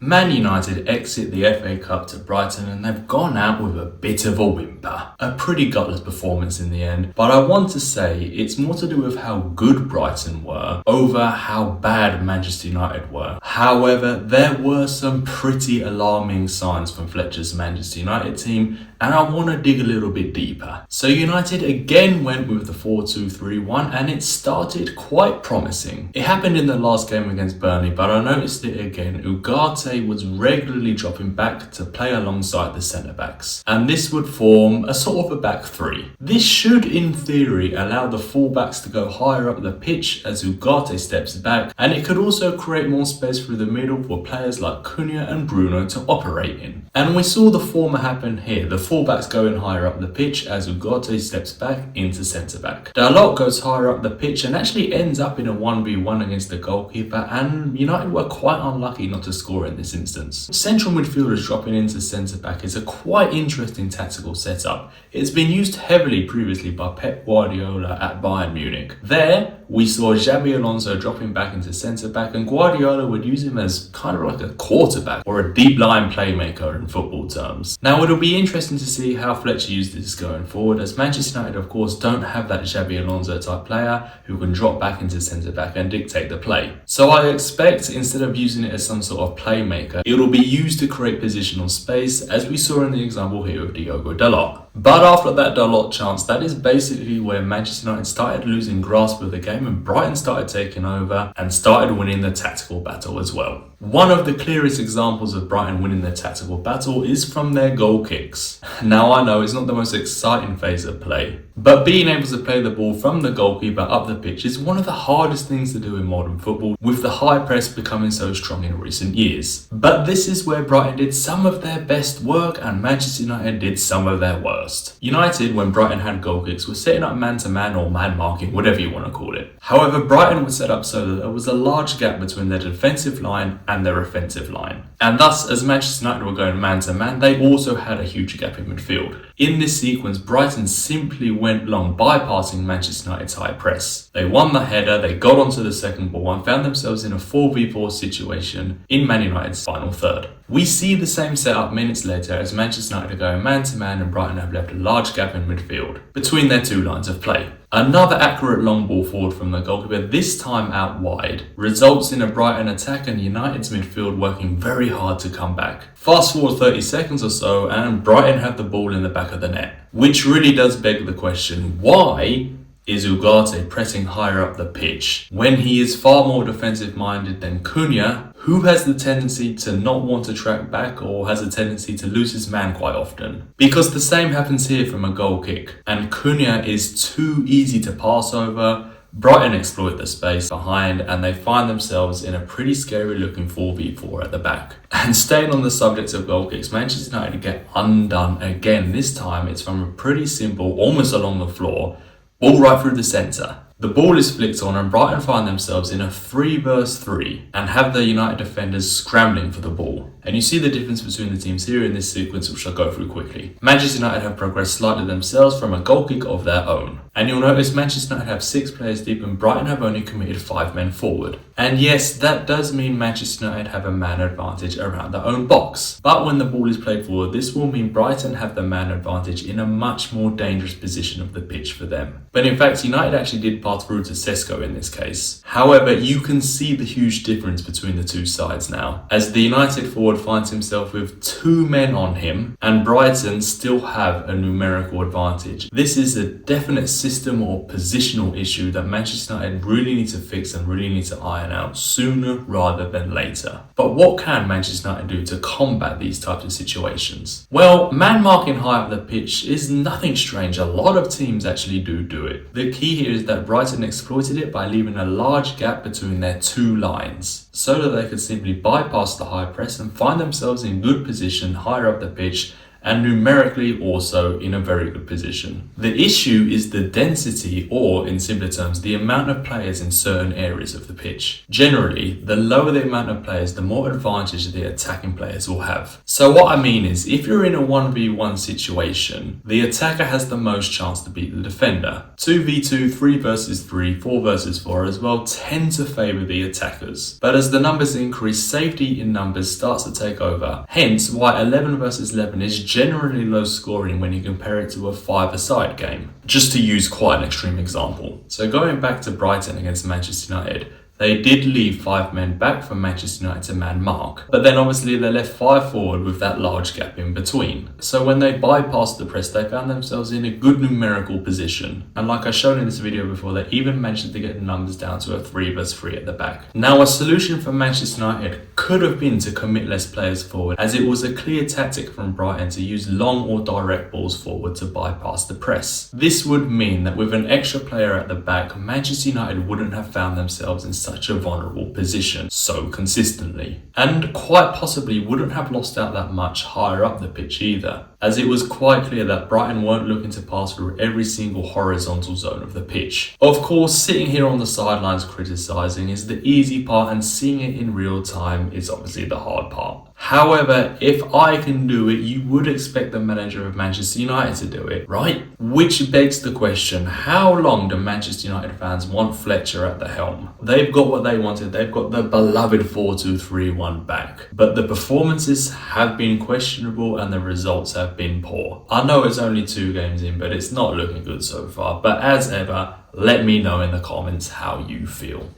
Man United exit the FA Cup to Brighton and they've gone out with a bit of a whimper. A pretty gutless performance in the end, but I want to say it's more to do with how good Brighton were over how bad Manchester United were. However, there were some pretty alarming signs from Fletcher's Manchester United team, and I want to dig a little bit deeper. So United again went with the 4-2-3-1 and it started quite promising. It happened in the last game against Burnley, but I noticed it again. Ugarte was regularly dropping back to play alongside the centre-backs, and this would form a sort of a back three. This should, in theory, allow the full-backs to go higher up the pitch as Ugarte steps back, and it could also create more space through the middle for players like Cunha and Bruno to operate in. And we saw the former happen here, the full-backs going higher up the pitch as Ugarte steps back into centre-back. Dalot goes higher up the pitch and actually ends up in a 1v1 against the goalkeeper, and United were quite unlucky not to score in this instance. Central midfielders dropping into centre-back is a quite interesting tactical setup. It's been used heavily previously by Pep Guardiola at Bayern Munich. There, we saw Xabi Alonso dropping back into centre-back, and Guardiola would use him as kind of like a quarterback or a deep-line playmaker in football terms. Now, it'll be interesting to see how Fletcher uses this going forward, as Manchester United, of course, don't have that Xabi Alonso type player who can drop back into centre-back and dictate the play. So I expect, instead of using it as some sort of playmaker, it will be used to create positional space, as we saw in the example here with Diogo Dalot. But after that Dalot chance, that is basically where Manchester United started losing grasp of the game and Brighton started taking over and started winning the tactical battle as well. One of the clearest examples of Brighton winning the tactical battle is from their goal kicks. Now, I know it's not the most exciting phase of play, but being able to play the ball from the goalkeeper up the pitch is one of the hardest things to do in modern football, with the high press becoming so strong in recent years. But this is where Brighton did some of their best work and Manchester United did some of their worst. United, when Brighton had goal kicks, were setting up man-to-man or man-marking, whatever you want to call it. However, Brighton was set up so that there was a large gap between their defensive line and their offensive line. And thus, as Manchester United were going man-to-man, they also had a huge gap in midfield. In this sequence, Brighton simply went long, bypassing Manchester United's high press. They won the header, they got onto the second ball and found themselves in a 4v4 situation in Man United's final third. We see the same setup minutes later as Manchester United are going man-to-man and Brighton have left a large gap in midfield between their two lines of play. Another accurate long ball forward from the goalkeeper, this time out wide, results in a Brighton attack and United's midfield working very hard to come back. Fast forward 30 seconds or so and Brighton have the ball in the back of the net. Which really does beg the question, why is Ugarte pressing higher up the pitch when he is far more defensive minded than Cunha, who has the tendency to not want to track back or has a tendency to lose his man quite often? Because the same happens here from a goal kick, and Cunha is too easy to pass over. Brighton exploit the space behind and they find themselves in a pretty scary looking 4v4 at the back. And staying on the subject of goal kicks, Manchester United get undone again. This time it's from a pretty simple, almost along the floor, ball right through the centre. The ball is flicked on and Brighton find themselves in a 3-versus-3 and have the United defenders scrambling for the ball. And you see the difference between the teams here in this sequence, which I'll go through quickly. Manchester United have progressed slightly themselves from a goal kick of their own. And you'll notice Manchester United have 6 players deep and Brighton have only committed 5 men forward. And yes, that does mean Manchester United have a man advantage around their own box. But when the ball is played forward, this will mean Brighton have the man advantage in a much more dangerous position of the pitch for them. But in fact, United actually did pass through to Sesko in this case. However, you can see the huge difference between the two sides now, as the United forward finds himself with 2 men on him and Brighton still have a numerical advantage. This is a definite system or positional issue that Manchester United really need to fix and really need to iron out sooner rather than later. But what can Manchester United do to combat these types of situations? Well, man marking high up the pitch is nothing strange. A lot of teams actually do it. The key here is that Brighton exploited it by leaving a large gap between their two lines so that they could simply bypass the high press and find themselves in good position higher up the pitch and numerically also in a very good position. The issue is the density, or in simpler terms, the amount of players in certain areas of the pitch. Generally, the lower the amount of players, the more advantage the attacking players will have. So what I mean is, if you're in a 1v1 situation, the attacker has the most chance to beat the defender. 2v2, 3 versus 3, 4 versus 4 as well tend to favour the attackers. But as the numbers increase, safety in numbers starts to take over. Hence why 11 versus 11 is generally low scoring when you compare it to a 5-a-side game. Just to use quite an extreme example. So going back to Brighton against Manchester United, they did leave 5 men back from Manchester United to man mark, but then obviously they left 5 forward with that large gap in between. So when they bypassed the press, they found themselves in a good numerical position. And like I showed in this video before, they even managed to get the numbers down to a 3 vs 3 at the back. Now, a solution for Manchester United could have been to commit less players forward, as it was a clear tactic from Brighton to use long or direct balls forward to bypass the press. This would mean that with an extra player at the back, Manchester United wouldn't have found themselves in such a vulnerable position so consistently, and quite possibly wouldn't have lost out that much higher up the pitch either, as it was quite clear that Brighton weren't looking to pass through every single horizontal zone of the pitch. Of course, sitting here on the sidelines criticising is the easy part, and seeing it in real time is obviously the hard part. However, if I can do it, you would expect the manager of Manchester United to do it, right? Which begs the question, how long do Manchester United fans want Fletcher at the helm? They've got what they wanted, they've got the beloved 4-2-3-1 back. But the performances have been questionable and the results have been poor. I know it's only 2 games in, but it's not looking good so far. But as ever, let me know in the comments how you feel.